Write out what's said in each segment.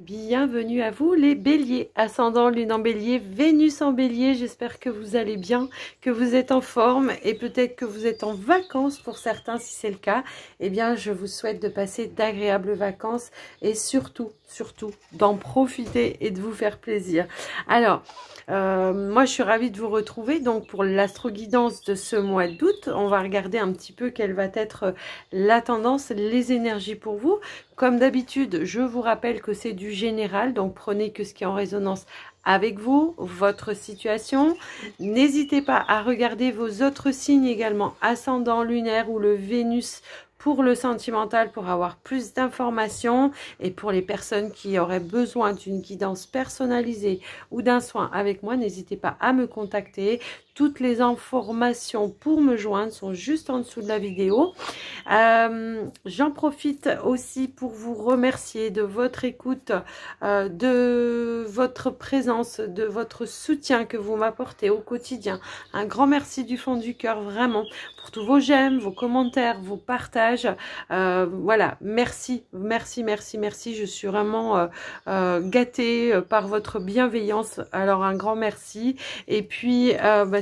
Bienvenue à vous les béliers, ascendant lune en bélier, Vénus en bélier, j'espère que vous allez bien, que vous êtes en forme et peut-être que vous êtes en vacances pour certains si c'est le cas. Eh bien je vous souhaite de passer d'agréables vacances et surtout d'en profiter et de vous faire plaisir. Alors, moi je suis ravie de vous retrouver donc pour l'astro-guidance de ce mois d'août. On va regarder un petit peu quelle va être la tendance, les énergies pour vous. Comme d'habitude, je vous rappelle que c'est du général, donc prenez que ce qui est en résonance avec vous, votre situation. N'hésitez pas à regarder vos autres signes également, ascendant lunaire ou le Vénus pour le sentimental, pour avoir plus d'informations, et pour les personnes qui auraient besoin d'une guidance personnalisée ou d'un soin avec moi, n'hésitez pas à me contacter. Toutes les informations pour me joindre sont juste en dessous de la vidéo. J'en profite aussi pour vous remercier de votre écoute, de votre présence, de votre soutien que vous m'apportez au quotidien. Un grand merci du fond du cœur, vraiment, pour tous vos j'aime, vos commentaires, vos partages. Voilà, merci. Je suis vraiment gâtée par votre bienveillance. Alors un grand merci. Et puis,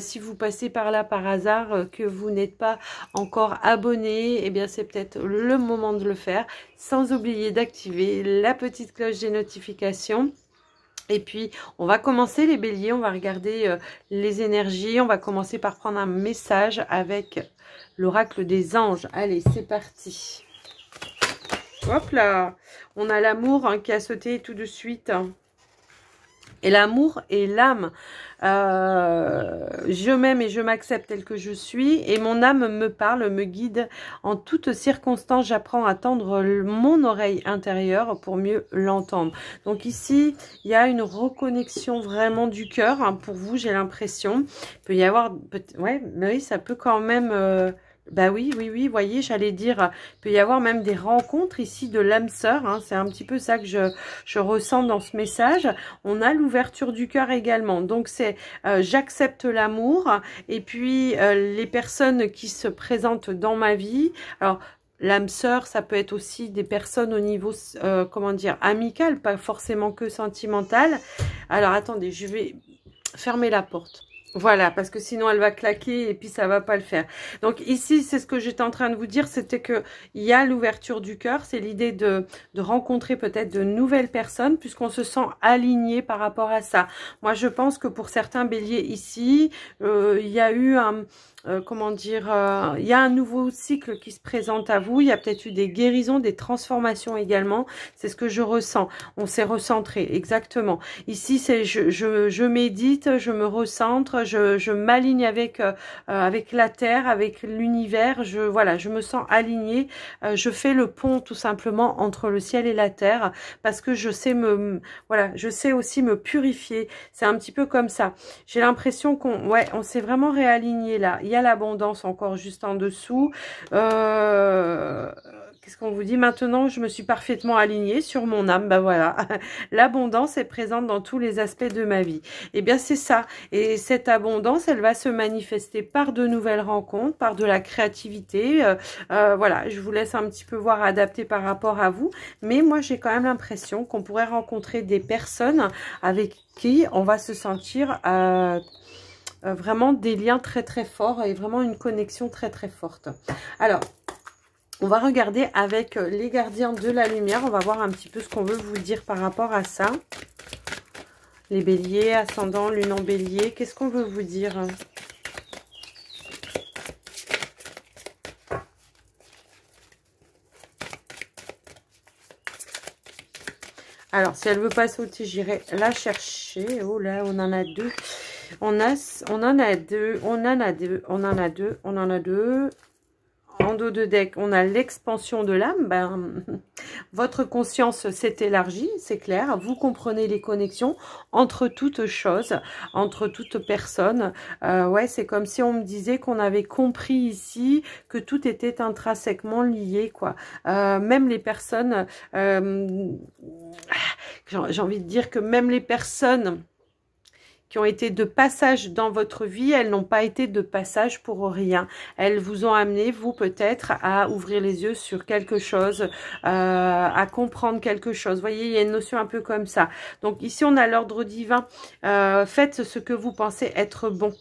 si vous passez par là par hasard, que vous n'êtes pas encore abonné, eh bien c'est peut-être le moment de le faire, sans oublier d'activer la petite cloche des notifications. Et puis, on va commencer les béliers, on va regarder les énergies. On va commencer par prendre un message avec l'oracle des anges. Allez, c'est parti. Hop là, on a l'amour qui a sauté tout de suite. Et l'amour et l'âme, je m'aime et je m'accepte tel que je suis, et mon âme me parle, me guide en toutes circonstances. J'apprends à tendre mon oreille intérieure pour mieux l'entendre. Donc ici, il y a une reconnexion vraiment du cœur pour vous, j'ai l'impression. Il peut y avoir, ouais, mais oui, ça peut quand même... bah oui, voyez, j'allais dire, il peut y avoir même des rencontres ici de l'âme sœur, c'est un petit peu ça que je ressens dans ce message. On a l'ouverture du cœur également, donc c'est j'accepte l'amour, et puis les personnes qui se présentent dans ma vie, alors l'âme sœur, ça peut être aussi des personnes au niveau, comment dire, amical, pas forcément que sentimental. Alors attendez, je vais fermer la porte. Voilà, parce que sinon elle va claquer et puis ça va pas le faire. Donc ici, c'est ce que j'étais en train de vous dire, c'était que il y a l'ouverture du cœur, c'est l'idée de rencontrer peut-être de nouvelles personnes, puisqu'on se sent aligné par rapport à ça. Moi, je pense que pour certains béliers ici, il y a eu un... comment dire, il y a un nouveau cycle qui se présente à vous. Il y a peut-être eu des guérisons, des transformations également. C'est ce que je ressens. On s'est recentré, exactement. Ici, c'est je médite, je me recentre, je m'aligne avec la terre, avec l'univers. Voilà, je me sens alignée. Je fais le pont tout simplement entre le ciel et la terre, parce que je sais je sais aussi me purifier. C'est un petit peu comme ça. J'ai l'impression on s'est vraiment réaligné là. Il y a l'abondance encore juste en dessous. Qu'est-ce qu'on vous dit? Maintenant, je me suis parfaitement alignée sur mon âme. Ben voilà, l'abondance est présente dans tous les aspects de ma vie. Eh bien, c'est ça. Et cette abondance, elle va se manifester par de nouvelles rencontres, par de la créativité. Voilà, je vous laisse un petit peu voir adapter par rapport à vous. Mais moi, j'ai quand même l'impression qu'on pourrait rencontrer des personnes avec qui on va se sentir... vraiment des liens très très forts et vraiment une connexion très très forte. Alors, on va regarder avec les gardiens de la lumière. On va voir un petit peu ce qu'on veut vous dire par rapport à ça. Les béliers, ascendant, lune en bélier. Qu'est-ce qu'on veut vous dire ? Alors, si elle veut pas sauter, j'irai la chercher. Oh là, on en a deux. On en a deux. En dos de deck, on a l'expansion de l'âme. Votre conscience s'est élargie, c'est clair. Vous comprenez les connexions entre toutes choses, entre toutes personnes. Ouais, c'est comme si on me disait qu'on avait compris ici que tout était intrinsèquement lié, quoi. Même les personnes, j'ai envie de dire que même les personnes qui ont été de passage dans votre vie, elles n'ont pas été de passage pour rien. Elles vous ont amené, vous peut-être, à ouvrir les yeux sur quelque chose, à comprendre quelque chose. Vous voyez, il y a une notion un peu comme ça. Donc ici, on a l'ordre divin. Faites ce que vous pensez être bon.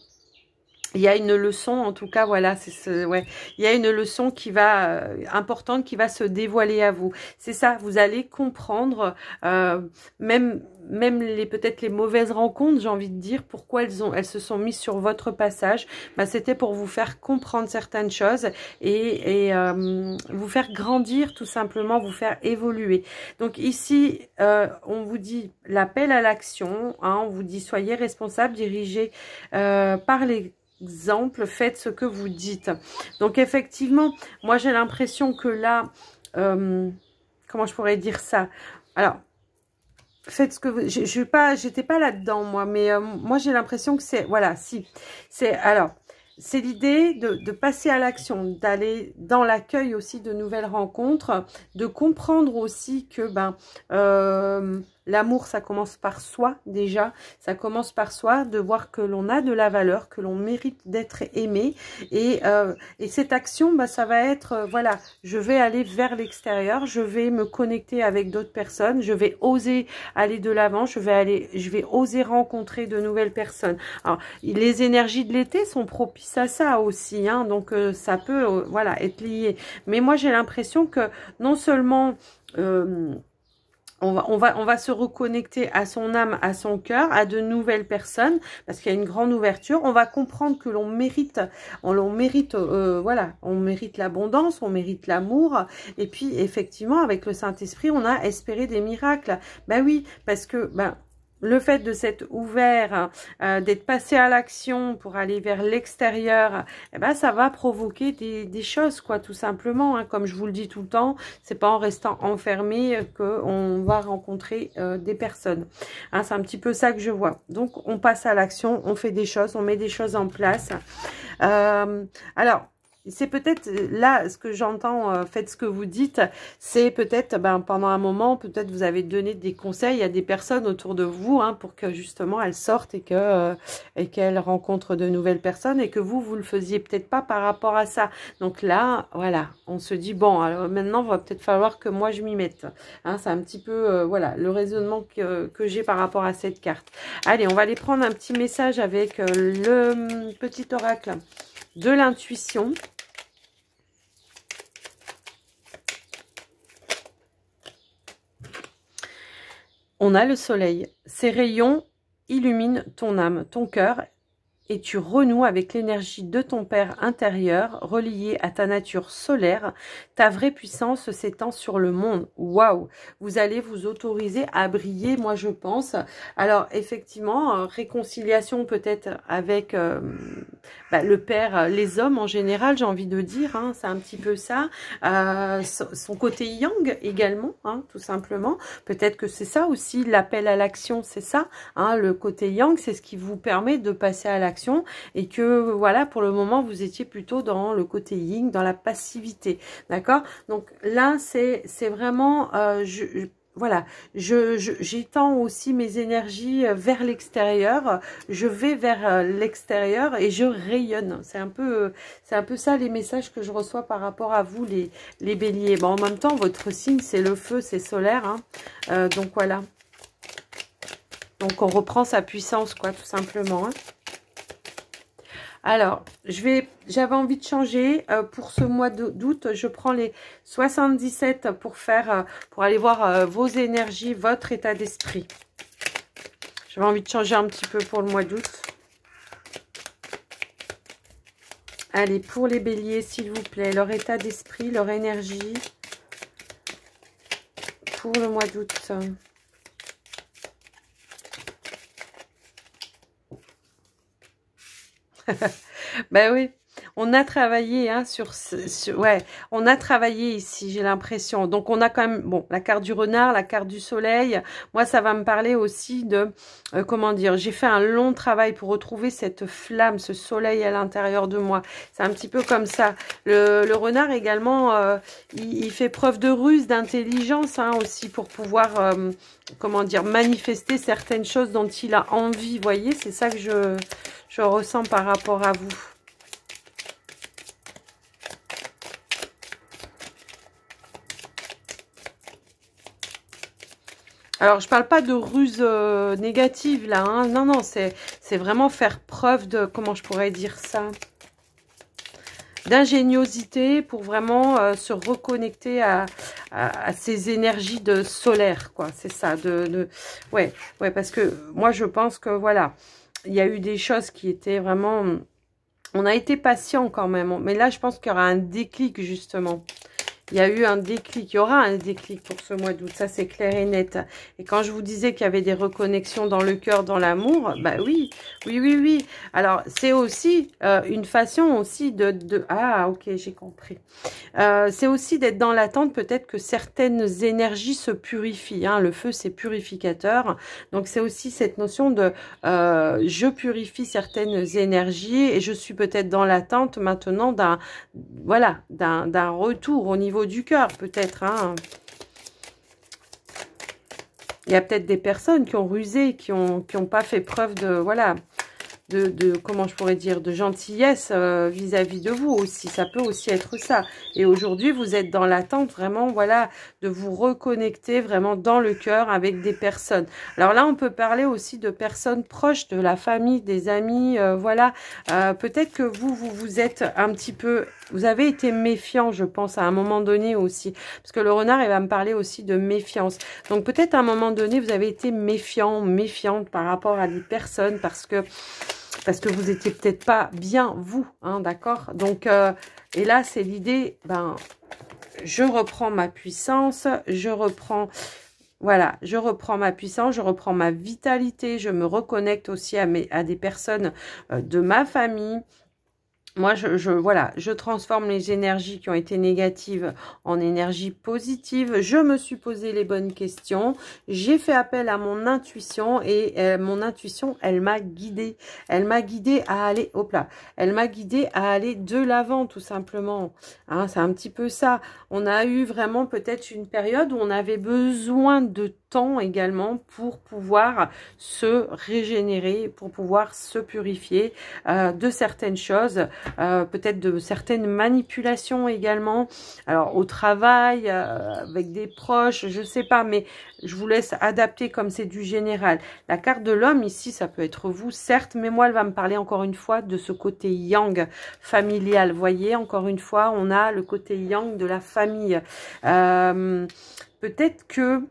Il y a une leçon, en tout cas, voilà, ouais, il y a une leçon qui va importante qui va se dévoiler à vous. C'est ça, vous allez comprendre, même peut-être les mauvaises rencontres, j'ai envie de dire, pourquoi elles se sont mises sur votre passage. Bah, c'était pour vous faire comprendre certaines choses et vous faire grandir, tout simplement, vous faire évoluer. Donc ici, on vous dit l'appel à l'action, hein, on vous dit soyez responsable, dirigé par les exemple, faites ce que vous dites. Donc effectivement, moi j'ai l'impression que là, comment je pourrais dire ça? Alors, faites ce que vous... j'étais pas là-dedans moi, mais moi j'ai l'impression que c'est... Voilà, si. Alors, c'est l'idée de passer à l'action, d'aller dans l'accueil aussi de nouvelles rencontres, de comprendre aussi que l'amour, ça commence par soi déjà, ça commence par soi, de voir que l'on a de la valeur, que l'on mérite d'être aimé. Et cette action, ça va être, voilà, je vais aller vers l'extérieur, je vais me connecter avec d'autres personnes, je vais oser aller de l'avant, je vais oser rencontrer de nouvelles personnes. Alors, les énergies de l'été sont propices à ça aussi, hein, donc ça peut, voilà, être lié. Mais moi, j'ai l'impression que non seulement... on va se reconnecter à son âme, à son cœur, à de nouvelles personnes, parce qu'il y a une grande ouverture. On va comprendre que l'on mérite, voilà, on mérite l'abondance, on mérite l'amour. Et puis, effectivement, avec le Saint-Esprit, on a espéré des miracles. Ben oui, parce que, le fait de s'être ouvert, d'être passé à l'action pour aller vers l'extérieur, ça va provoquer des choses, quoi, tout simplement. Hein. Comme je vous le dis tout le temps, c'est pas en restant enfermé qu'on va rencontrer des personnes. Hein, c'est un petit peu ça que je vois. Donc, on passe à l'action, on fait des choses, on met des choses en place. Alors... c'est peut-être là ce que j'entends, faites ce que vous dites, c'est peut-être pendant un moment, peut-être vous avez donné des conseils à des personnes autour de vous hein, pour que justement elles sortent et qu'elles rencontrent de nouvelles personnes et que vous le faisiez peut-être pas par rapport à ça. Donc là, voilà, on se dit bon, alors maintenant il va peut-être falloir que moi je m'y mette. Hein, c'est un petit peu voilà le raisonnement que j'ai par rapport à cette carte. Allez, on va aller prendre un petit message avec le petit oracle de l'intuition. On a le soleil. Ses rayons illuminent ton âme, ton cœur, et tu renoues avec l'énergie de ton Père intérieur, relié à ta nature solaire. Ta vraie puissance s'étend sur le monde. Waouh! Vous allez vous autoriser à briller, moi je pense. Alors effectivement, réconciliation peut-être avec le Père, les hommes en général, j'ai envie de dire, hein, c'est un petit peu ça. Son côté yang également, hein, tout simplement. Peut-être que c'est ça aussi, l'appel à l'action, c'est ça. Hein, le côté yang, c'est ce qui vous permet de passer à l'action. Et que voilà, pour le moment vous étiez plutôt dans le côté yin, dans la passivité, d'accord? Donc là c'est vraiment voilà, j'étends aussi mes énergies vers l'extérieur, je vais vers l'extérieur et je rayonne. C'est un peu ça les messages que je reçois par rapport à vous les béliers. Bon, en même temps votre signe c'est le feu, c'est solaire, hein. Donc voilà, donc on reprend sa puissance quoi, tout simplement, hein. Alors, j'avais envie de changer pour ce mois d'août. Je prends les 77 pour aller voir vos énergies, votre état d'esprit. J'avais envie de changer un petit peu pour le mois d'août. Allez, pour les béliers, s'il vous plaît, leur état d'esprit, leur énergie pour le mois d'août. Ben oui, on a travaillé hein, ouais, on a travaillé ici, j'ai l'impression. Donc on a quand même, bon, la carte du renard, la carte du soleil. Moi, ça va me parler aussi de, comment dire, j'ai fait un long travail pour retrouver cette flamme, ce soleil à l'intérieur de moi. C'est un petit peu comme ça. Le renard également, il fait preuve de ruse, d'intelligence hein, aussi pour pouvoir, comment dire, manifester certaines choses dont il a envie. Vous voyez, c'est ça que je ressens par rapport à vous. Alors, je parle pas de ruse négative, là. Hein. Non, non, c'est vraiment faire preuve de... Comment je pourrais dire ça? D'ingéniosité pour vraiment se reconnecter à ces énergies de solaire, quoi. C'est ça. Ouais, parce que moi, je pense que, voilà, il y a eu des choses qui étaient vraiment... On a été patient quand même. Mais là, je pense qu'il y aura un déclic, justement. Il y a eu un déclic, il y aura un déclic pour ce mois d'août, ça c'est clair et net. Et quand je vous disais qu'il y avait des reconnexions dans le cœur, dans l'amour, bah oui, oui. Alors c'est aussi une façon aussi de... Ah ok, j'ai compris. C'est aussi d'être dans l'attente peut-être que certaines énergies se purifient. Hein. Le feu c'est purificateur, donc c'est aussi cette notion de je purifie certaines énergies et je suis peut-être dans l'attente maintenant d'un retour au niveau du cœur, peut-être. Hein. Il y a peut-être des personnes qui ont rusé, qui ont pas fait preuve de, voilà, comment je pourrais dire, de gentillesse vis-à-vis de vous aussi. Ça peut aussi être ça. Et aujourd'hui, vous êtes dans l'attente vraiment, voilà, de vous reconnecter vraiment dans le cœur avec des personnes. Alors là, on peut parler aussi de personnes proches, de la famille, des amis, voilà. Peut-être que vous êtes un petit peu... Vous avez été méfiant, je pense, à un moment donné aussi. Parce que le renard, il va me parler aussi de méfiance. Donc peut-être à un moment donné, vous avez été méfiant, méfiante par rapport à des personnes parce que vous étiez peut-être pas bien, vous, hein, d'accord? Donc, et là, c'est l'idée, ben, je reprends ma puissance, je reprends... Voilà, je reprends ma puissance, je reprends ma vitalité, je me reconnecte aussi à des personnes de ma famille. Moi, voilà, je transforme les énergies qui ont été négatives en énergie positive. Je me suis posé les bonnes questions. J'ai fait appel à mon intuition et mon intuition, elle m'a guidée. Elle m'a guidée à aller, hop là, elle m'a guidée à aller de l'avant, tout simplement. Hein, c'est un petit peu ça. On a eu vraiment peut-être une période où on avait besoin de temps également pour pouvoir se régénérer, pour pouvoir se purifier de certaines choses. Peut-être de certaines manipulations également, alors au travail, avec des proches, je sais pas, mais je vous laisse adapter comme c'est du général. La carte de l'homme ici, ça peut être vous, certes, mais moi, elle va me parler encore une fois de ce côté yang familial. Vous voyez, encore une fois, on a le côté yang de la famille. Peut-être que...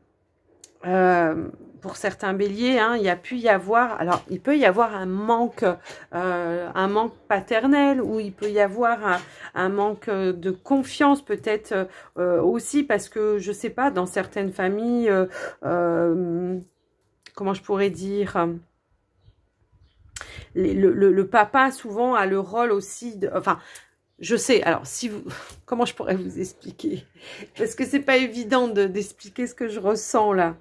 pour certains béliers, hein, il peut y avoir un manque paternel, ou il peut y avoir un manque de confiance peut-être aussi, parce que je sais pas, dans certaines familles, comment je pourrais dire, le papa souvent a le rôle aussi de, enfin, je sais, alors si vous, comment je pourrais vous expliquer, parce que c'est pas évident d'expliquer ce que je ressens là.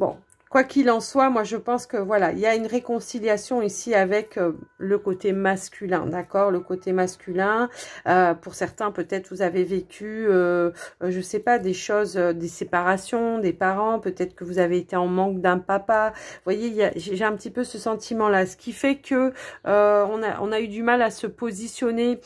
Bon, quoi qu'il en soit, moi je pense que voilà, il y a une réconciliation ici avec le côté masculin, d'accord? Le côté masculin, pour certains peut-être vous avez vécu, je sais pas, des choses, des séparations, des parents, peut-être que vous avez été en manque d'un papa. Vous voyez, j'ai un petit peu ce sentiment-là, ce qui fait que on a eu du mal à se positionner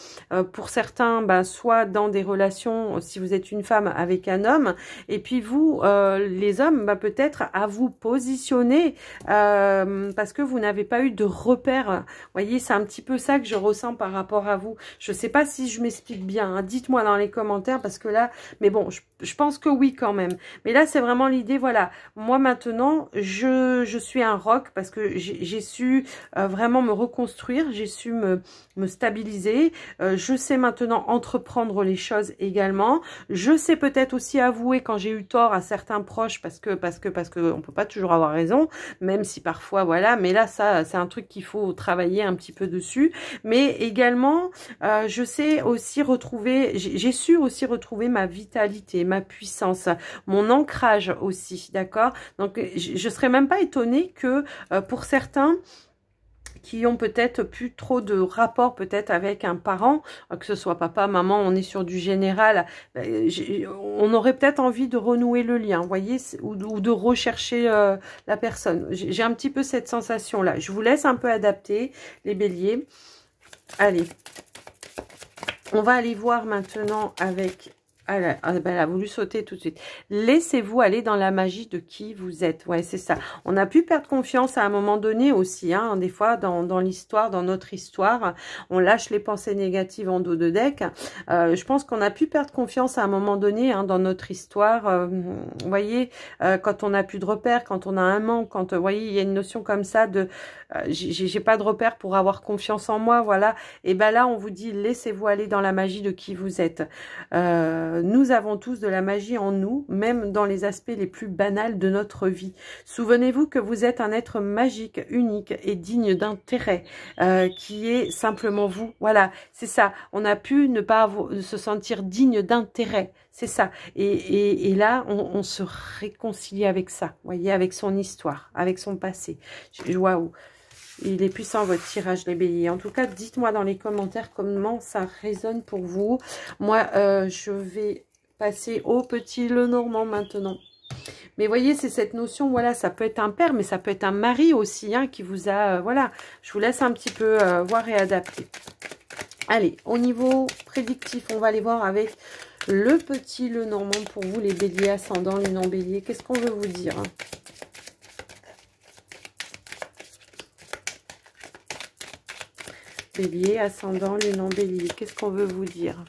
pour certains, ben, soit dans des relations, si vous êtes une femme avec un homme, et puis vous, les hommes, ben, peut-être à vous positionner parce que vous n'avez pas eu de repères. Vous voyez, c'est un petit peu ça que je ressens par rapport à vous. Je sais pas si je m'explique bien, hein. Dites-moi dans les commentaires, parce que là, mais bon, je pense que oui quand même. Mais là, c'est vraiment l'idée, voilà. Moi maintenant, je suis un roc parce que j'ai su vraiment me reconstruire, j'ai su me stabiliser. Je sais maintenant entreprendre les choses également. Je sais peut-être aussi avouer quand j'ai eu tort à certains proches, parce que on peut pas toujours toujours avoir raison, même si parfois, voilà, mais là, ça, c'est un truc qu'il faut travailler un petit peu dessus. Mais également, je sais aussi retrouver, j'ai su aussi retrouver ma vitalité, ma puissance, mon ancrage aussi, d'accord? Donc, je serais même pas étonnée que pour certains, qui ont peut-être plus trop de rapport peut-être avec un parent, que ce soit papa, maman, on est sur du général, on aurait peut-être envie de renouer le lien, vous voyez, ou de rechercher la personne. J'ai un petit peu cette sensation-là. Je vous laisse un peu adapter, les béliers. Allez, on va aller voir maintenant avec... Elle a voulu sauter tout de suite. Laissez-vous aller dans la magie de qui vous êtes. Ouais, c'est ça. On a pu perdre confiance à un moment donné aussi. Hein, des fois, dans l'histoire, dans notre histoire, on lâche les pensées négatives en dos de deck. Je pense qu'on a pu perdre confiance à un moment donné dans notre histoire. Vous voyez, quand on n'a plus de repères, quand on a un manque, quand, vous voyez, il y a une notion comme ça de... j'ai pas de repères pour avoir confiance en moi, voilà. Et ben là, on vous dit, laissez-vous aller dans la magie de qui vous êtes. Nous avons tous de la magie en nous, même dans les aspects les plus banals de notre vie. Souvenez-vous que vous êtes un être magique, unique et digne d'intérêt, qui est simplement vous. Voilà, c'est ça. On a pu ne pas se sentir digne d'intérêt. C'est ça. Et là, on se réconcilie avec ça. Vous voyez, avec son histoire, avec son passé. Waouh. Il est puissant votre tirage, les béliers. En tout cas, dites-moi dans les commentaires comment ça résonne pour vous. Moi, je vais passer au petit Lenormand maintenant. Mais voyez, c'est cette notion, voilà, ça peut être un père, mais ça peut être un mari aussi, hein, qui vous a... voilà, je vous laisse un petit peu voir et adapter. Allez, au niveau prédictif, on va aller voir avec le petit Lenormand pour vous, les béliers ascendants, lune en bélier. Qu'est-ce qu'on veut vous dire, hein? Bélier, ascendant, lune en bélier. Qu'est-ce qu'on veut vous dire?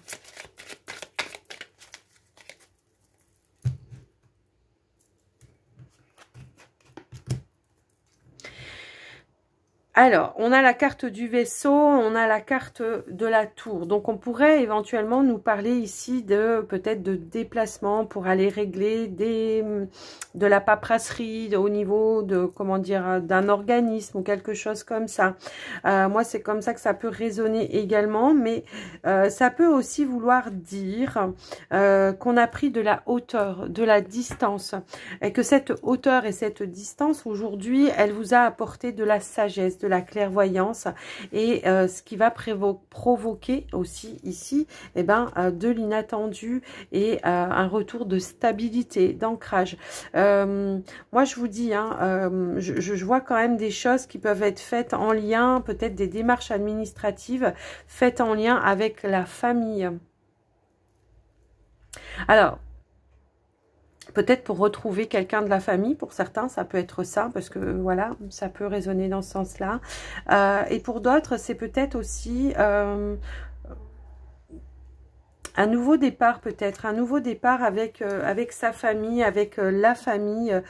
Alors, on a la carte du vaisseau, on a la carte de la tour. Donc, on pourrait éventuellement nous parler ici de peut-être de déplacement pour aller régler de la paperasserie au niveau de, comment dire, d'un organisme ou quelque chose comme ça. Moi, c'est comme ça que ça peut résonner également, mais ça peut aussi vouloir dire qu'on a pris de la hauteur, de la distance, et que cette hauteur et cette distance, aujourd'hui, elle vous a apporté de la sagesse, de la clairvoyance, et ce qui va provoquer aussi ici de l'inattendu et un retour de stabilité, d'ancrage. Moi je vous dis, je vois quand même des choses qui peuvent être faites en lien, peut-être des démarches administratives faites en lien avec la famille. Alors, peut-être pour retrouver quelqu'un de la famille, pour certains, ça peut être ça, parce que voilà, ça peut résonner dans ce sens-là. Et pour d'autres, c'est peut-être aussi un nouveau départ, peut-être, un nouveau départ avec, avec sa famille, avec la famille,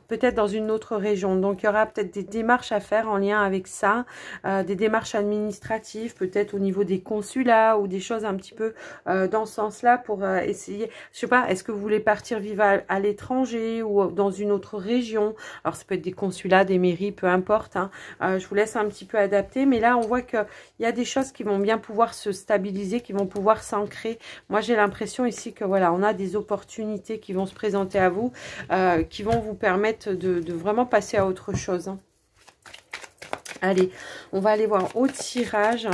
peut-être dans une autre région. Donc, il y aura peut-être des démarches à faire en lien avec ça, des démarches administratives, peut-être au niveau des consulats ou des choses un petit peu dans ce sens-là pour essayer, je sais pas, est-ce que vous voulez partir vivre à l'étranger ou dans une autre région? Alors, ça peut être des consulats, des mairies, peu importe. Hein. Je vous laisse un petit peu adapter, mais là, on voit qu'il y a des choses qui vont bien pouvoir se stabiliser, qui vont pouvoir s'ancrer. Moi, j'ai l'impression ici que voilà, on a des opportunités qui vont se présenter à vous, qui vont vous permettre de vraiment passer à autre chose. Hein. Allez, on va aller voir au tirage.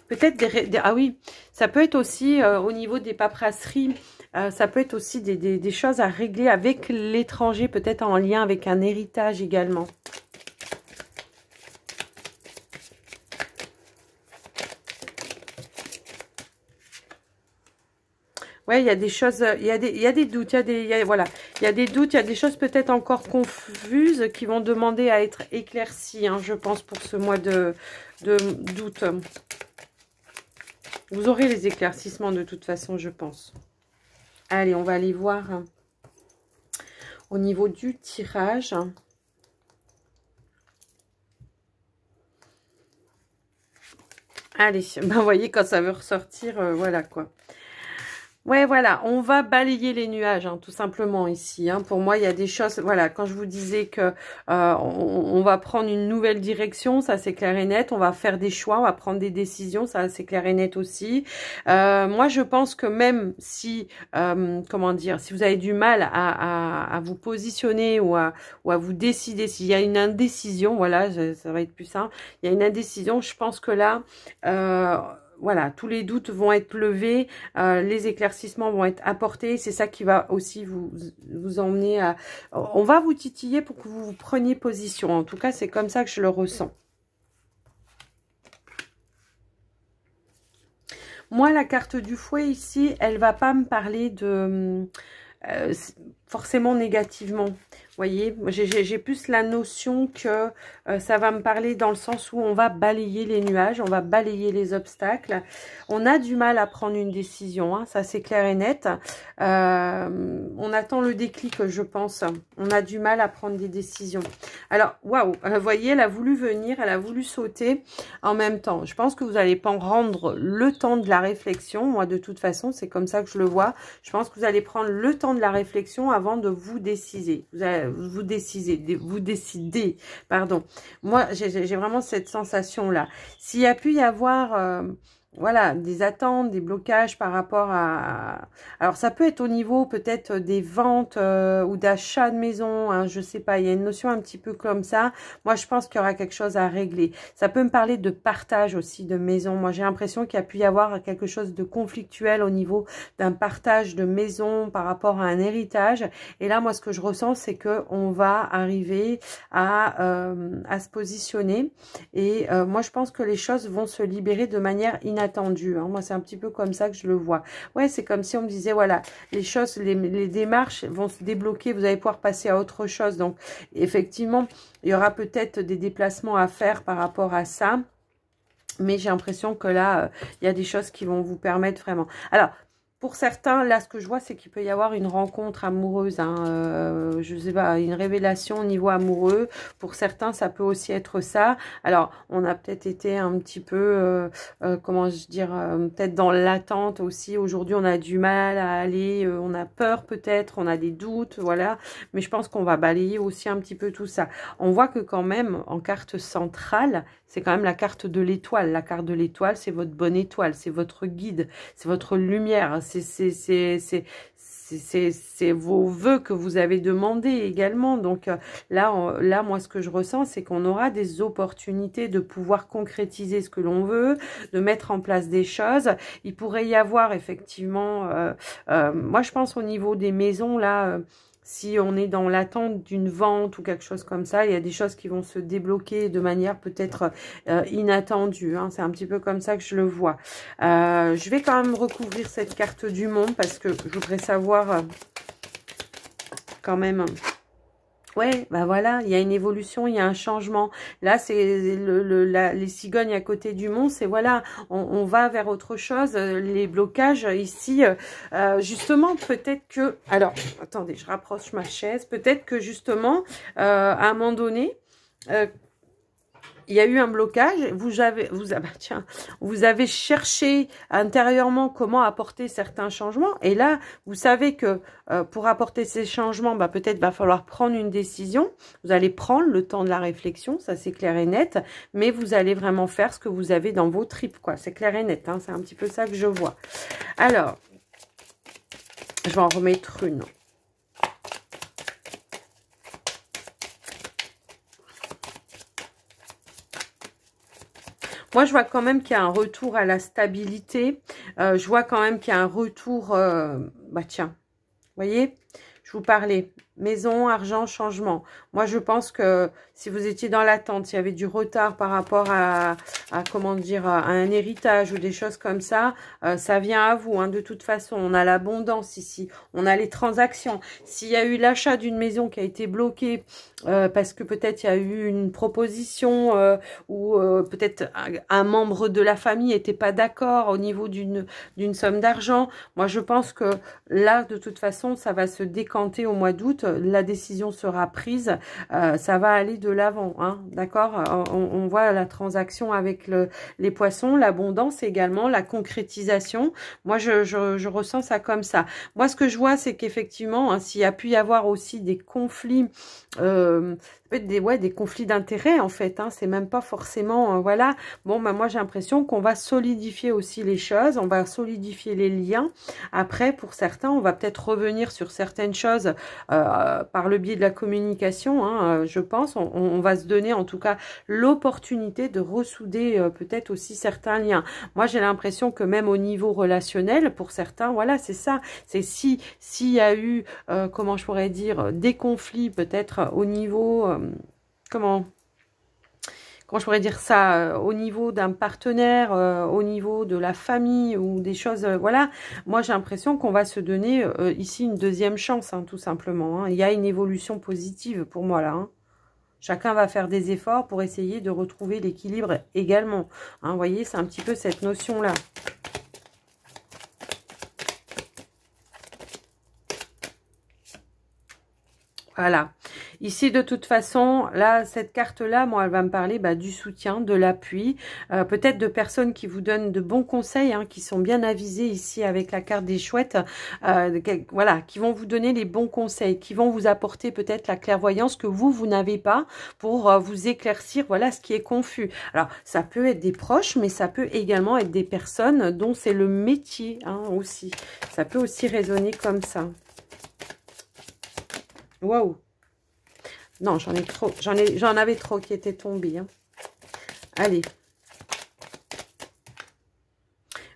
Peut-être ah oui, ça peut être aussi au niveau des paperasseries. Ça peut être aussi des choses à régler avec l'étranger, peut-être en lien avec un héritage également. Ouais, il y a des choses, il y a des doutes, voilà, il y a des doutes, il y a des choses peut-être encore confuses qui vont demander à être éclaircies, hein, je pense, pour ce mois d'août. Vous aurez les éclaircissements de toute façon, je pense. Allez, on va aller voir au niveau du tirage. Allez, ben, vous voyez, quand ça veut ressortir, voilà quoi. Ouais, voilà, on va balayer les nuages, hein, tout simplement ici. Hein. Pour moi, il y a des choses, voilà, quand je vous disais que on va prendre une nouvelle direction, ça c'est clair et net. On va faire des choix, on va prendre des décisions, ça c'est clair et net aussi. Moi, je pense que même si, comment dire, si vous avez du mal à vous positionner ou à vous décider, s'il y a une indécision, voilà, ça va être plus simple. Il y a une indécision, je pense que là, voilà, tous les doutes vont être levés, les éclaircissements vont être apportés. C'est ça qui va aussi vous emmener à... On va vous titiller pour que vous preniez position. En tout cas, c'est comme ça que je le ressens. Moi, la carte du fouet ici, elle va pas me parler de... forcément négativement. Vous voyez, j'ai plus la notion que ça va me parler dans le sens où on va balayer les nuages, on va balayer les obstacles. On a du mal à prendre une décision, hein, ça c'est clair et net. On attend le déclic, je pense. On a du mal à prendre des décisions. Alors, waouh, vous voyez, elle a voulu venir, elle a voulu sauter en même temps. Je pense que vous allez pas prendre le temps de la réflexion. Moi, de toute façon, c'est comme ça que je le vois. Je pense que vous allez prendre le temps de la réflexion avant de vous décider. Vous décidez, pardon. Moi, j'ai vraiment cette sensation-là. S'il y a pu y avoir... voilà, des attentes, des blocages par rapport à... Alors, ça peut être au niveau peut-être des ventes ou d'achat de maison, hein, je sais pas, il y a une notion un petit peu comme ça. Moi, je pense qu'il y aura quelque chose à régler. Ça peut me parler de partage aussi de maison. Moi, j'ai l'impression qu'il y a pu y avoir quelque chose de conflictuel au niveau d'un partage de maison par rapport à un héritage. Et là, moi, ce que je ressens, c'est que on va arriver à se positionner. Et moi, je pense que les choses vont se libérer de manière inattendue. Hein. Moi, c'est un petit peu comme ça que je le vois. Ouais, c'est comme si on me disait, voilà, les choses, les démarches vont se débloquer, vous allez pouvoir passer à autre chose. Donc, effectivement, il y aura peut-être des déplacements à faire par rapport à ça. Mais j'ai l'impression que là, il y a des choses qui vont vous permettre vraiment... Alors, pour certains, là, ce que je vois, c'est qu'il peut y avoir une rencontre amoureuse, hein, je sais pas, une révélation au niveau amoureux. Pour certains, ça peut aussi être ça. Alors, on a peut-être été un petit peu, comment je dire, peut-être dans l'attente aussi. Aujourd'hui, on a du mal à aller, on a peur peut-être, on a des doutes, voilà. Mais je pense qu'on va balayer aussi un petit peu tout ça. On voit que quand même, en carte centrale, c'est quand même la carte de l'étoile. La carte de l'étoile, c'est votre bonne étoile, c'est votre guide, c'est votre lumière, c'est vos vœux que vous avez demandés également. Donc là, moi, ce que je ressens, c'est qu'on aura des opportunités de pouvoir concrétiser ce que l'on veut, de mettre en place des choses. Il pourrait y avoir effectivement, moi, je pense au niveau des maisons, là... si on est dans l'attente d'une vente ou quelque chose comme ça, il y a des choses qui vont se débloquer de manière peut-être inattendue. Hein. C'est un petit peu comme ça que je le vois. Je vais quand même recouvrir cette carte du monde parce que je voudrais savoir quand même... Ouais, bah voilà, il y a une évolution, il y a un changement. Là, c'est les cigognes à côté du mont, c'est voilà, on va vers autre chose. Les blocages ici, justement, peut-être que... Alors, attendez, je rapproche ma chaise. Peut-être que justement, à un moment donné... il y a eu un blocage, vous avez cherché intérieurement comment apporter certains changements. Et là, vous savez que pour apporter ces changements, bah, peut-être va falloir prendre une décision. Vous allez prendre le temps de la réflexion, ça c'est clair et net. Mais vous allez vraiment faire ce que vous avez dans vos tripes, quoi. C'est clair et net, hein, c'est un petit peu ça que je vois. Alors, je vais en remettre une. Moi, je vois quand même qu'il y a un retour à la stabilité. Je vois quand même qu'il y a un retour... bah tiens, vous voyez, je vous parlais. Maison, argent, changement. Moi, je pense que si vous étiez dans l'attente, s'il y avait du retard par rapport à comment dire, à un héritage ou des choses comme ça, ça vient à vous. Hein, de toute façon, on a l'abondance ici. On a les transactions. S'il y a eu l'achat d'une maison qui a été bloquée parce que peut-être il y a eu une proposition ou peut-être un membre de la famille n'était pas d'accord au niveau d'une somme d'argent. Moi, je pense que là, de toute façon, ça va se décanter décanter au mois d'août, la décision sera prise, ça va aller de l'avant, hein, d'accord. On voit la transaction avec les poissons, l'abondance également, la concrétisation. Moi, je ressens ça comme ça. Moi, ce que je vois, c'est qu'effectivement, hein, s'il y a pu y avoir aussi des conflits, ça peut être des conflits d'intérêts en fait, hein, c'est même pas forcément, voilà. Bon, bah, moi j'ai l'impression qu'on va solidifier aussi les choses, on va solidifier les liens. Après, pour certains, on va peut-être revenir sur certaines choses par le biais de la communication, hein, je pense. On va se donner en tout cas l'opportunité de ressouder peut-être aussi certains liens. Moi j'ai l'impression que même au niveau relationnel, pour certains, voilà, c'est ça. C'est s'il y a eu, comment je pourrais dire, des conflits peut-être au niveau... comment je pourrais dire ça, au niveau d'un partenaire, au niveau de la famille ou des choses, voilà. Moi, j'ai l'impression qu'on va se donner ici une deuxième chance, hein, tout simplement. Hein. Il y a une évolution positive pour moi, là. Hein. Chacun va faire des efforts pour essayer de retrouver l'équilibre également. Hein, vous voyez, c'est un petit peu cette notion-là. Voilà. Ici, de toute façon, là, cette carte-là, moi, elle va me parler du soutien, de l'appui, peut-être de personnes qui vous donnent de bons conseils, hein, qui sont bien avisées ici avec la carte des chouettes, voilà, qui vont vous donner les bons conseils, qui vont vous apporter peut-être la clairvoyance que vous n'avez pas pour vous éclaircir, voilà, ce qui est confus. Alors, ça peut être des proches, mais ça peut également être des personnes dont c'est le métier, hein, aussi. Ça peut aussi résonner comme ça. Waouh! Non, j'en ai trop. J'en avais trop qui étaient tombés. Hein. Allez.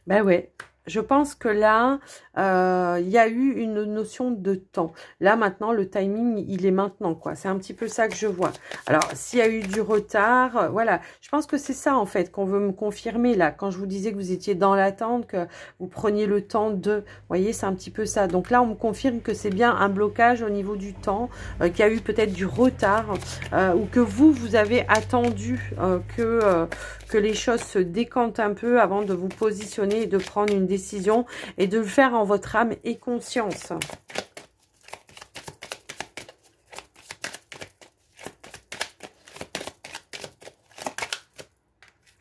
Ben ouais. Je pense que là, il y a eu une notion de temps. Là, maintenant, le timing, il est maintenant, quoi. C'est un petit peu ça que je vois. Alors, s'il y a eu du retard, voilà. Je pense que c'est ça, en fait, qu'on veut me confirmer, là. Quand je vous disais que vous étiez dans l'attente, que vous preniez le temps de... Vous voyez, c'est un petit peu ça. Donc là, on me confirme que c'est bien un blocage au niveau du temps, qu'il y a eu peut-être du retard, ou que vous avez attendu que les choses se décantent un peu avant de vous positionner et de prendre une décision et de le faire en votre âme et conscience.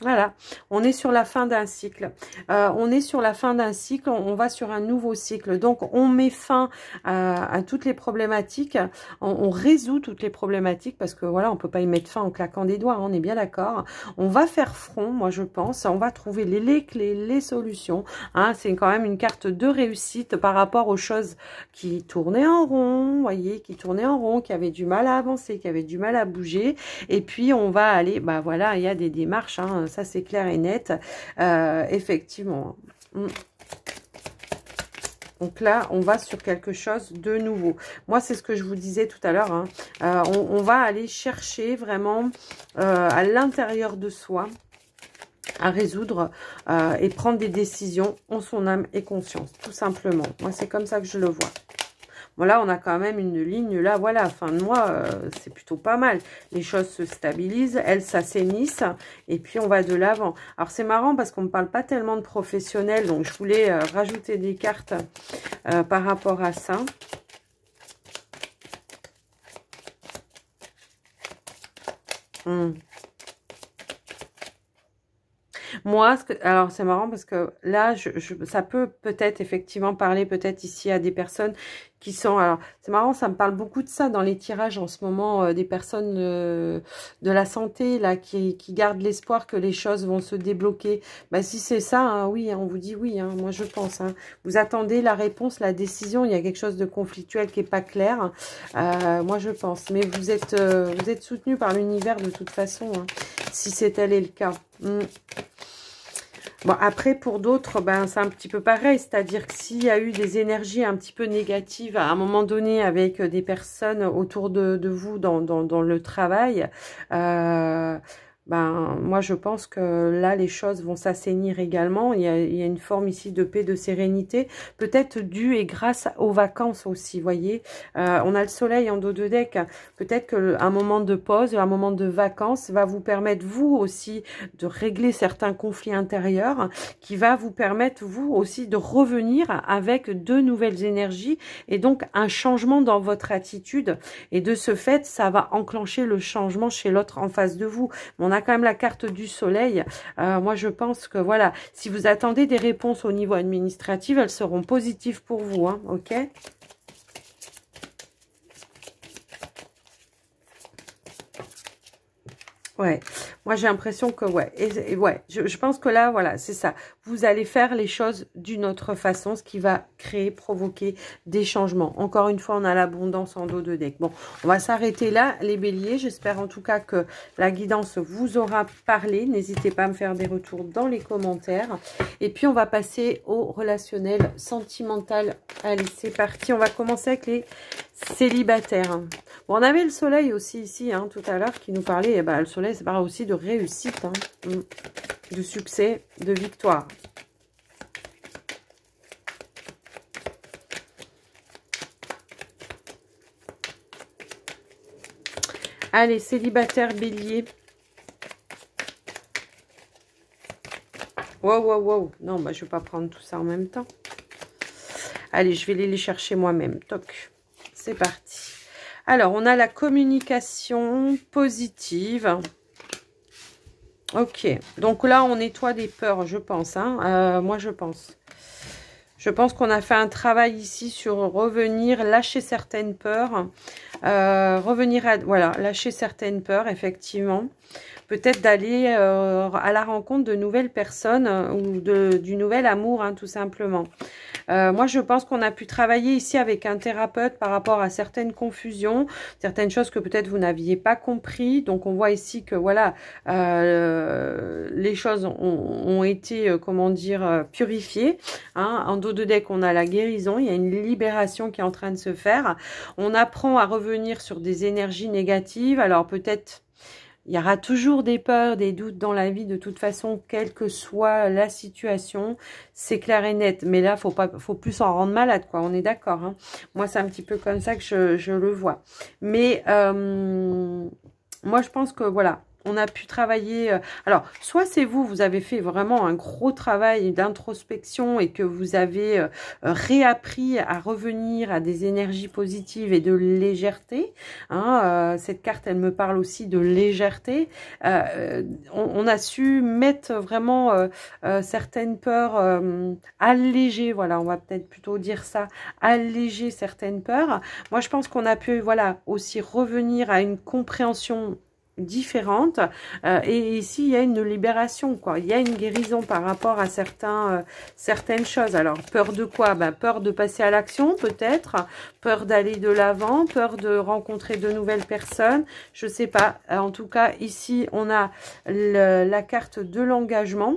Voilà, on est sur la fin d'un cycle. On est sur la fin d'un cycle, on va sur un nouveau cycle. Donc, on met fin à toutes les problématiques. On résout toutes les problématiques parce que, voilà, on peut pas y mettre fin en claquant des doigts, hein, on est bien d'accord. On va faire front, moi, je pense. On va trouver les clés, les solutions. Hein, c'est quand même une carte de réussite par rapport aux choses qui tournaient en rond, vous voyez, qui tournaient en rond, qui avaient du mal à avancer, qui avaient du mal à bouger. Et puis, on va aller, voilà, il y a des démarches, hein, ça c'est clair et net, effectivement. Donc là, on va sur quelque chose de nouveau. Moi, c'est ce que je vous disais tout à l'heure. Hein. On va aller chercher vraiment à l'intérieur de soi à résoudre et prendre des décisions en son âme et conscience, tout simplement. Moi, c'est comme ça que je le vois. Bon, là, on a quand même une ligne, là, voilà, fin de mois, c'est plutôt pas mal. Les choses se stabilisent, elles s'assainissent, et puis on va de l'avant. Alors, c'est marrant parce qu'on ne parle pas tellement de professionnels, donc je voulais rajouter des cartes par rapport à ça. Moi, alors c'est marrant parce que là, ça peut peut-être effectivement parler peut-être ici à des personnes qui sont... Alors, c'est marrant, ça me parle beaucoup de ça dans les tirages en ce moment, des personnes de la santé, là, qui gardent l'espoir que les choses vont se débloquer. Bah, si c'est ça, hein, oui, hein, on vous dit oui, hein, moi je pense. Hein. Vous attendez la réponse, la décision, il y a quelque chose de conflictuel qui n'est pas clair. Moi, je pense. Mais vous êtes soutenu par l'univers de toute façon, hein, si c'est tel est le cas. Bon, après, pour d'autres, c'est un petit peu pareil. C'est-à-dire que s'il y a eu des énergies un petit peu négatives à un moment donné avec des personnes autour de vous dans le travail, ben, moi, je pense que là, les choses vont s'assainir également. Il y a une forme ici de paix, de sérénité, peut-être due et grâce aux vacances aussi, vous voyez. On a le soleil en dos de deck. Peut-être qu'un moment de pause, un moment de vacances va vous permettre, vous aussi, de régler certains conflits intérieurs, qui va vous permettre, vous aussi, de revenir avec de nouvelles énergies et donc un changement dans votre attitude. Et de ce fait, ça va enclencher le changement chez l'autre en face de vous. On a quand même la carte du soleil. Moi, je pense que voilà, si vous attendez des réponses au niveau administratif, elles seront positives pour vous, hein, ok? Ouais, moi j'ai l'impression que ouais, ouais, je pense que là, voilà, c'est ça. Vous allez faire les choses d'une autre façon, ce qui va créer, provoquer des changements. Encore une fois, on a l'abondance en dos de deck. Bon, on va s'arrêter là, les béliers. J'espère en tout cas que la guidance vous aura parlé. N'hésitez pas à me faire des retours dans les commentaires. Et puis, on va passer au relationnel sentimental. Allez, c'est parti. On va commencer avec les célibataires. Bon, on avait le soleil aussi ici, hein, tout à l'heure, qui nous parlait, eh ben, le soleil, ça parle aussi de réussite, hein, de succès, de victoire. Allez, célibataire bélier. Wow, wow, wow. Non, bah, je ne vais pas prendre tout ça en même temps. Allez, je vais les chercher moi-même. Toc. C'est parti. Alors, on a la communication positive. Ok. Donc là, on nettoie des peurs, je pense. Hein. Moi, je pense. Je pense qu'on a fait un travail ici sur revenir, lâcher certaines peurs. Revenir à... Voilà, lâcher certaines peurs, effectivement. Peut-être d'aller à la rencontre de nouvelles personnes ou du nouvel amour, hein, tout simplement. Moi, je pense qu'on a pu travailler ici avec un thérapeute par rapport à certaines confusions, certaines choses que peut-être vous n'aviez pas compris. Donc, on voit ici que, voilà, les choses ont été, comment dire, purifiées. Hein. En dos de deck, on a la guérison. Il y a une libération qui est en train de se faire. On apprend à revenir sur des énergies négatives. Alors, peut-être... Il y aura toujours des peurs, des doutes dans la vie, de toute façon, quelle que soit la situation, c'est clair et net. Mais là, faut plus s'en rendre malade, quoi. On est d'accord, hein. Moi, c'est un petit peu comme ça que je le vois. Mais moi, je pense que, voilà, on a pu travailler... alors, soit c'est vous, vous avez fait vraiment un gros travail d'introspection et que vous avez réappris à revenir à des énergies positives et de légèreté. Hein, cette carte, elle me parle aussi de légèreté. On a su mettre vraiment certaines peurs, alléger, voilà, on va peut-être plutôt dire ça, alléger certaines peurs. Moi, je pense qu'on a pu, voilà, aussi revenir à une compréhension différentes et ici il y a une libération, quoi. Il y a une guérison par rapport à certaines choses. Alors peur de quoi? Ben, peur de passer à l'action, peut-être peur d'aller de l'avant, peur de rencontrer de nouvelles personnes, je sais pas. En tout cas ici on a la carte de l'engagement,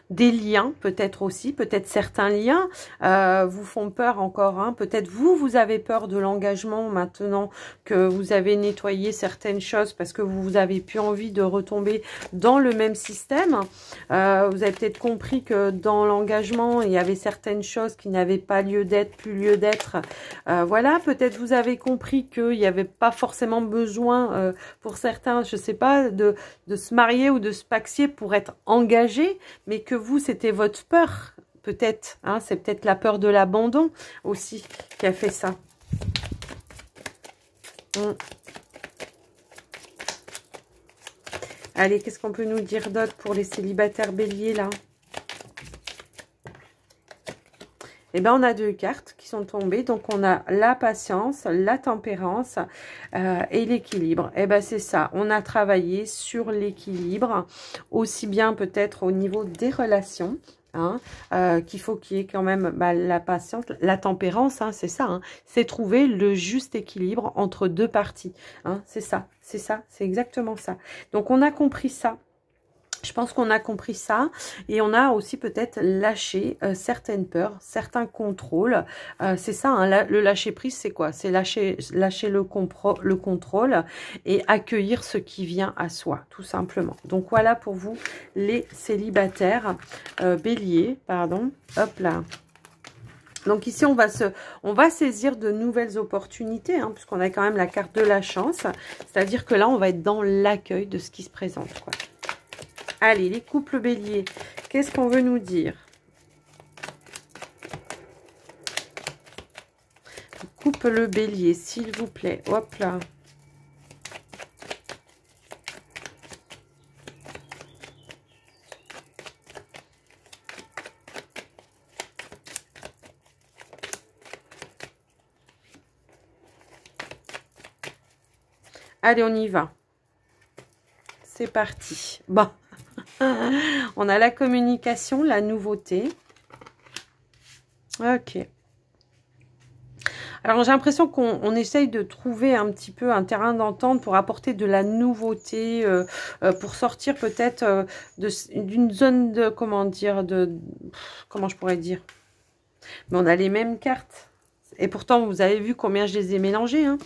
des liens, peut-être aussi, peut-être certains liens vous font peur encore, hein. Peut-être vous avez peur de l'engagement maintenant que vous avez nettoyé certaines choses parce que vous avez plus envie de retomber dans le même système. Vous avez peut-être compris que dans l'engagement, il y avait certaines choses qui n'avaient pas lieu d'être, plus lieu d'être. Voilà, peut-être vous avez compris qu'il n'y avait pas forcément besoin pour certains, je sais pas, de se marier ou de se paxier pour être engagé, mais que vous, c'était votre peur, peut-être. Hein, c'est peut-être la peur de l'abandon aussi qui a fait ça. Allez, qu'est-ce qu'on peut nous dire d'autre pour les célibataires béliers, là? Eh bien, on a deux cartes qui sont tombées. Donc, on a la patience, la tempérance et l'équilibre. Eh bien, c'est ça. On a travaillé sur l'équilibre, aussi bien peut-être au niveau des relations. Hein, qu'il faut qu'il y ait quand même la patience, la tempérance, hein, c'est ça. Hein, c'est trouver le juste équilibre entre deux parties. Hein, c'est ça, c'est exactement ça. Donc, on a compris ça. Je pense qu'on a compris ça et on a aussi peut-être lâché certaines peurs, certains contrôles. C'est ça, hein, le lâcher prise, c'est quoi? C'est lâcher le contrôle et accueillir ce qui vient à soi, tout simplement. Donc voilà pour vous les célibataires, béliers, pardon. Hop là. Donc ici, on va saisir de nouvelles opportunités, hein, puisqu'on a quand même la carte de la chance. C'est-à-dire que là, on va être dans l'accueil de ce qui se présente, quoi. Allez, les couples béliers, qu'est-ce qu'on veut nous dire? Couple bélier, s'il vous plaît. Hop là. Allez, on y va. C'est parti. Bon. On a la communication, la nouveauté. Ok. Alors, j'ai l'impression qu'on essaye de trouver un petit peu un terrain d'entente pour apporter de la nouveauté, pour sortir peut-être d'une zone de, comment dire, comment je pourrais dire? Mais on a les mêmes cartes. Et pourtant, vous avez vu combien je les ai mélangées, hein?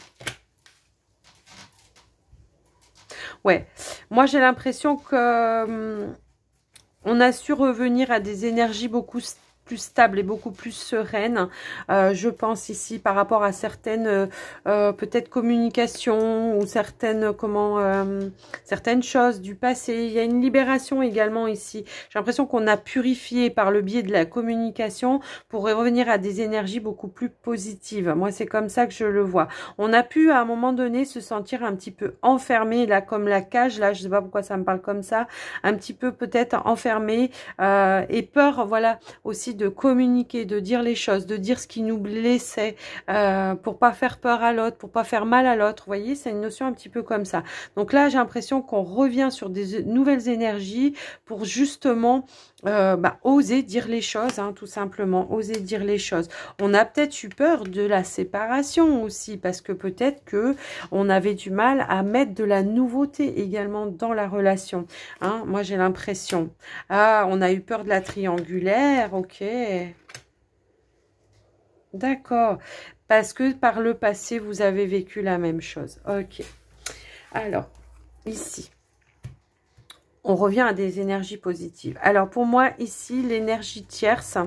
Ouais, moi j'ai l'impression que on a su revenir à des énergies beaucoup plus stables et beaucoup plus sereines. Je pense ici par rapport à certaines peut-être communications ou certaines certaines choses du passé. Il y a une libération également ici. J'ai l'impression qu'on a purifié par le biais de la communication pour revenir à des énergies beaucoup plus positives. Moi, c'est comme ça que je le vois. On a pu à un moment donné se sentir un petit peu enfermé, là comme la cage, là je sais pas pourquoi ça me parle comme ça, un petit peu peut-être enfermé et peur, voilà, aussi de communiquer, de dire les choses, de dire ce qui nous blessait pour pas faire peur à l'autre, pour pas faire mal à l'autre. Vous voyez, c'est une notion un petit peu comme ça. Donc là, j'ai l'impression qu'on revient sur des nouvelles énergies pour justement oser dire les choses, hein, tout simplement, oser dire les choses. On a peut-être eu peur de la séparation aussi, parce que peut-être que on avait du mal à mettre de la nouveauté également dans la relation. Hein, moi, j'ai l'impression. Ah, on a eu peur de la triangulaire, ok. D'accord. Parce que par le passé, vous avez vécu la même chose. Ok. Alors, ici, on revient à des énergies positives. Alors, pour moi, ici, l'énergie tierce,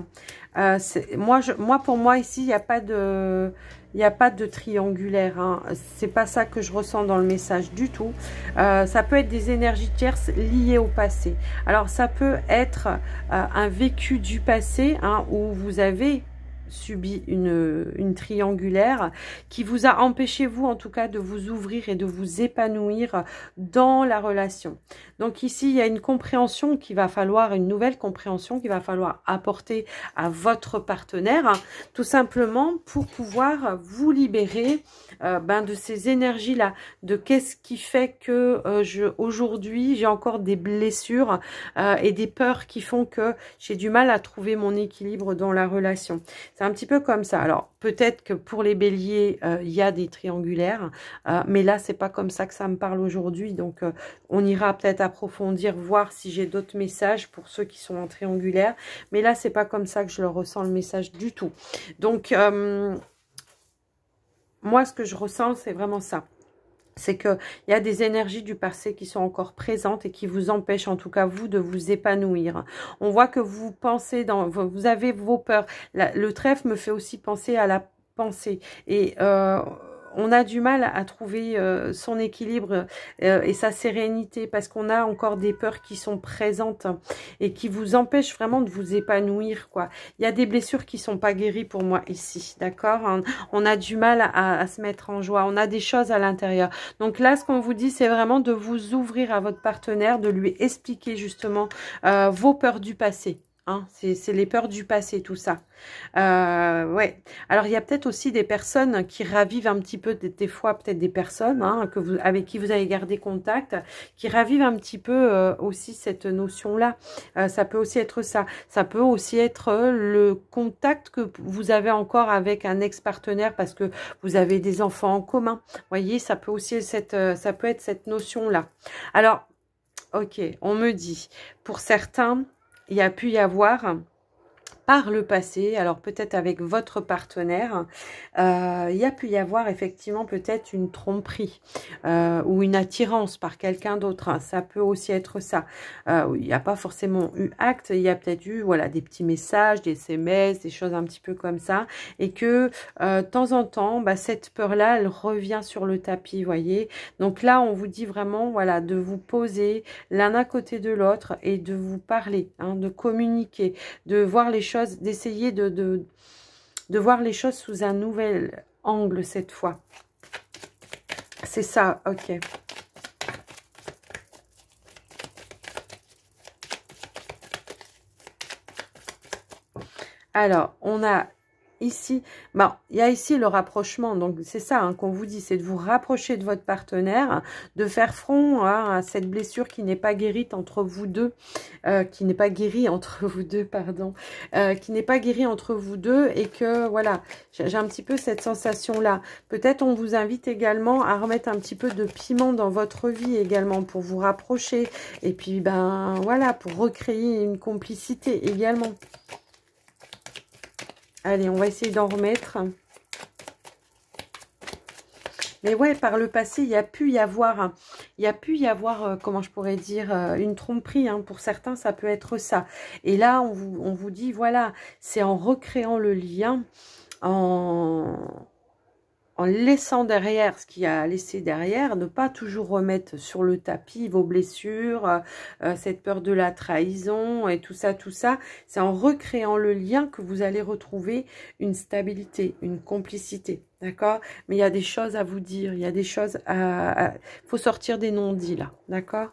pour moi, ici, il n'y a pas de... Il n'y a pas de triangulaire, hein. C'est pas ça que je ressens dans le message du tout. Ça peut être des énergies tierces liées au passé. Alors, ça peut être un vécu du passé, hein, où vous avez subi une triangulaire qui vous a empêché, vous, en tout cas, de vous ouvrir et de vous épanouir dans la relation. Donc ici, il y a une compréhension qu'il va falloir, une nouvelle compréhension qu'il va falloir apporter à votre partenaire, hein, tout simplement pour pouvoir vous libérer de ces énergies-là, de qu'est-ce qui fait que aujourd'hui, j'ai encore des blessures et des peurs qui font que j'ai du mal à trouver mon équilibre dans la relation. C'est un petit peu comme ça. Alors, peut-être que pour les béliers, il y a des triangulaires, mais là, c'est pas comme ça que ça me parle aujourd'hui. Donc, on ira peut-être approfondir, voir si j'ai d'autres messages pour ceux qui sont en triangulaire. Mais là, c'est pas comme ça que je le ressens, le message du tout. Donc, moi, ce que je ressens, c'est vraiment ça. C'est qu'il y a des énergies du passé qui sont encore présentes et qui vous empêchent, en tout cas vous, de vous épanouir. On voit que vous pensez, vous avez vos peurs. Le trèfle me fait aussi penser à la pensée. Et on a du mal à trouver son équilibre et sa sérénité parce qu'on a encore des peurs qui sont présentes et qui vous empêchent vraiment de vous épanouir, quoi. Il y a des blessures qui sont pas guéries pour moi ici, d'accord? On a du mal à se mettre en joie, on a des choses à l'intérieur. Donc là, ce qu'on vous dit, c'est vraiment de vous ouvrir à votre partenaire, de lui expliquer justement vos peurs du passé. Hein, c'est les peurs du passé, tout ça. Ouais. Alors, il y a peut-être aussi des personnes qui ravivent un petit peu, des fois, peut-être des personnes hein, avec qui vous avez gardé contact, qui ravivent un petit peu aussi cette notion-là. Ça peut aussi être ça. Ça peut aussi être le contact que vous avez encore avec un ex-partenaire parce que vous avez des enfants en commun. Vous voyez, ça peut aussi être cette notion-là. Alors, ok, on me dit, pour certains, il y a pu y avoir par le passé, alors peut-être avec votre partenaire, il y a pu y avoir effectivement peut-être une tromperie ou une attirance par quelqu'un d'autre. Hein. Ça peut aussi être ça. Il n'y a pas forcément eu acte, il y a peut-être eu voilà, des petits messages, des SMS, des choses un petit peu comme ça. Et que de temps en temps, bah, cette peur-là, elle revient sur le tapis, vous voyez. Donc là, on vous dit vraiment voilà, de vous poser l'un à côté de l'autre et de vous parler, hein, de communiquer, de voir les choses, d'essayer de voir les choses sous un nouvel angle cette fois. C'est ça, ok. Alors, on a ici, bon, il y a ici le rapprochement, donc c'est ça hein, qu'on vous dit, c'est de vous rapprocher de votre partenaire, de faire front hein, à cette blessure qui n'est pas guérie entre vous deux, qui n'est pas guérie entre vous deux, pardon, qui n'est pas guérie entre vous deux et que voilà, j'ai un petit peu cette sensation-là. Peut-être on vous invite également à remettre un petit peu de piment dans votre vie également pour vous rapprocher et puis ben voilà, pour recréer une complicité également. Allez, on va essayer d'en remettre. Mais ouais, par le passé, il y a pu y avoir, comment je pourrais dire, une tromperie. Hein. Pour certains, ça peut être ça. Et là, on vous dit, voilà, c'est en recréant le lien, en laissant derrière ce qu'il y a à laisser derrière, ne pas toujours remettre sur le tapis vos blessures, cette peur de la trahison et tout ça. C'est en recréant le lien que vous allez retrouver une stabilité, une complicité, d'accord? Mais il y a des choses à vous dire, il y a des choses à faut sortir des non-dits là, d'accord?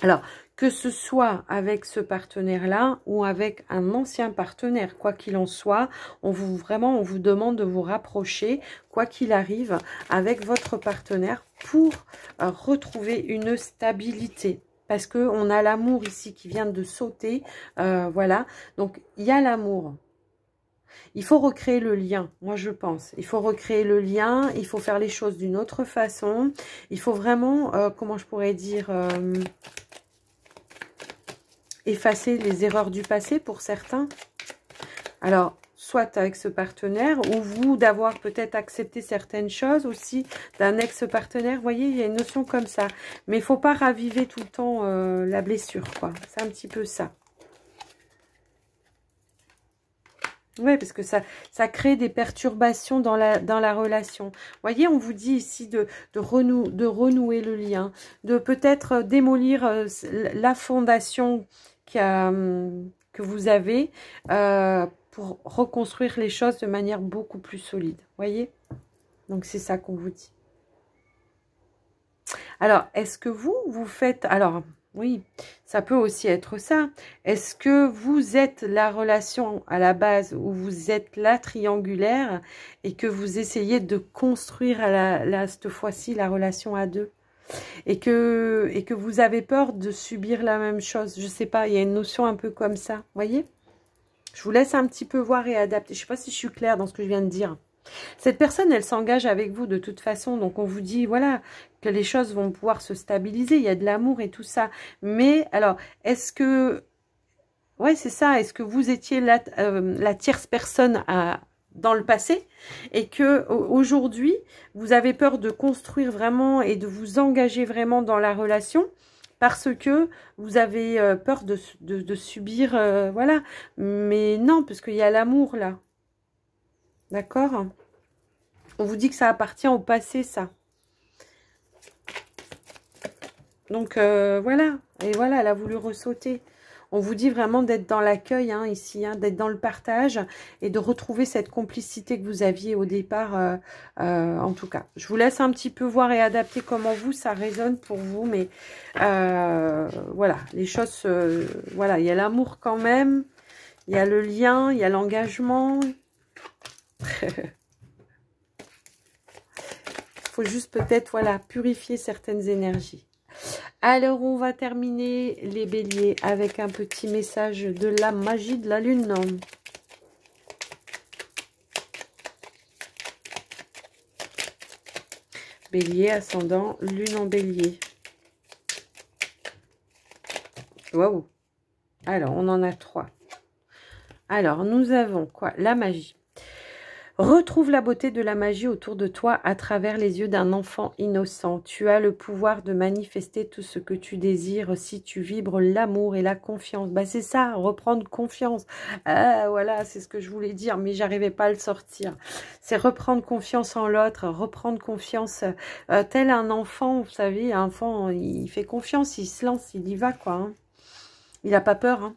Alors, que ce soit avec ce partenaire-là ou avec un ancien partenaire, quoi qu'il en soit, on vous demande de vous rapprocher, quoi qu'il arrive, avec votre partenaire pour retrouver une stabilité. Parce qu'on a l'amour ici qui vient de sauter, voilà. Donc, il y a l'amour. Il faut recréer le lien, moi je pense. Il faut recréer le lien, il faut faire les choses d'une autre façon. Il faut vraiment, comment je pourrais dire... effacer les erreurs du passé pour certains. Alors, soit avec ce partenaire, ou vous d'avoir peut-être accepté certaines choses aussi d'un ex-partenaire. Vous voyez, il y a une notion comme ça. Mais il ne faut pas raviver tout le temps la blessure, quoi. C'est un petit peu ça. Oui, parce que ça crée des perturbations dans la relation. Vous voyez, on vous dit ici de renouer le lien, de peut-être démolir la fondation que vous avez pour reconstruire les choses de manière beaucoup plus solide. Vous voyez? Donc, c'est ça qu'on vous dit. Alors, est-ce que vous faites... Alors, oui, ça peut aussi être ça. Est-ce que vous êtes la relation à la base où vous êtes la triangulaire et que vous essayez de construire cette fois-ci la relation à deux? Et que vous avez peur de subir la même chose. Je sais pas, il y a une notion un peu comme ça. Vous voyez? Je vous laisse un petit peu voir et adapter. Je sais pas si je suis claire dans ce que je viens de dire. Cette personne, elle s'engage avec vous de toute façon. Donc, on vous dit, voilà, que les choses vont pouvoir se stabiliser. Il y a de l'amour et tout ça. Mais, alors, est-ce que... Ouais, c'est ça. Est-ce que vous étiez la tierce personne dans le passé et que aujourd'hui vous avez peur de construire vraiment et de vous engager vraiment dans la relation parce que vous avez peur de subir, voilà. Mais non, parce qu'il y a l'amour là. D'accord? On vous dit que ça appartient au passé, ça. Donc, voilà. Et voilà, elle a voulu ressauter. On vous dit vraiment d'être dans l'accueil hein, ici, hein, d'être dans le partage et de retrouver cette complicité que vous aviez au départ, en tout cas. Je vous laisse un petit peu voir et adapter comment vous, ça résonne pour vous. Mais voilà, les choses, voilà, il y a l'amour quand même, il y a le lien, il y a l'engagement. Il faut juste peut-être, voilà, purifier certaines énergies. Alors, on va terminer les béliers avec un petit message de la magie de la lune. Bélier, ascendant, lune en bélier. Waouh. Alors, on en a 3. Alors, nous avons quoi? La magie. Retrouve la beauté de la magie autour de toi à travers les yeux d'un enfant innocent. Tu as le pouvoir de manifester tout ce que tu désires si tu vibres l'amour et la confiance. Bah, c'est ça, reprendre confiance. Ah, voilà, c'est ce que je voulais dire, mais j'arrivais pas à le sortir. C'est reprendre confiance en l'autre, reprendre confiance tel un enfant, vous savez, un enfant, il fait confiance, il se lance, il y va, quoi. Hein. Il n'a pas peur.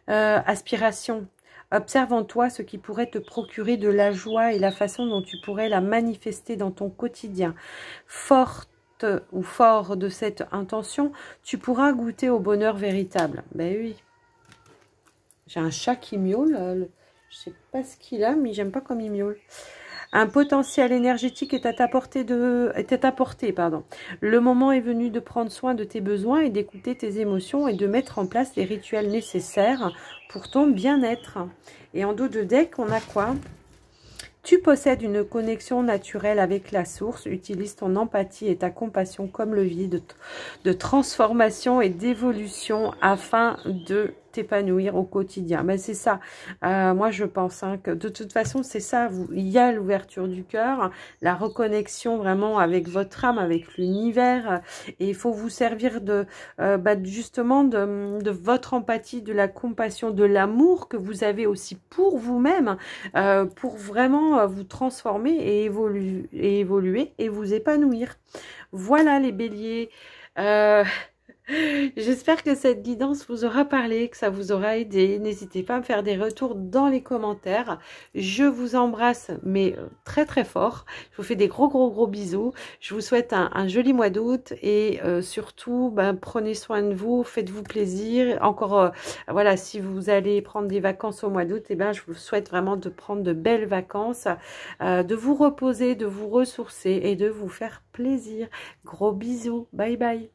Hein. Aspiration. Observe en toi ce qui pourrait te procurer de la joie et la façon dont tu pourrais la manifester dans ton quotidien. Forte ou fort de cette intention, tu pourras goûter au bonheur véritable. Ben oui. J'ai un chat qui miaule. Je sais pas ce qu'il a, mais j'aime pas comme il miaule. Un potentiel énergétique est à ta portée, pardon. Le moment est venu de prendre soin de tes besoins et d'écouter tes émotions et de mettre en place les rituels nécessaires pour ton bien-être. Et en dos de deck, on a quoi? Tu possèdes une connexion naturelle avec la source. Utilise ton empathie et ta compassion comme levier de transformation et d'évolution afin de t'épanouir au quotidien. Ben, c'est ça. Moi, je pense que de toute façon, c'est ça. Il y a l'ouverture du cœur, la reconnexion vraiment avec votre âme, avec l'univers. Et il faut vous servir justement de votre empathie, de la compassion, de l'amour que vous avez aussi pour vous-même, pour vraiment vous transformer et évoluer et vous épanouir. Voilà les béliers. J'espère que cette guidance vous aura parlé, que ça vous aura aidé. N'hésitez pas à me faire des retours dans les commentaires. Je vous embrasse, mais très très fort. Je vous fais des gros bisous. Je vous souhaite un joli mois d'août et surtout, prenez soin de vous, faites-vous plaisir. Encore, voilà, si vous allez prendre des vacances au mois d'août, je vous souhaite vraiment de prendre de belles vacances, de vous reposer, de vous ressourcer et de vous faire plaisir. Gros bisous. Bye bye.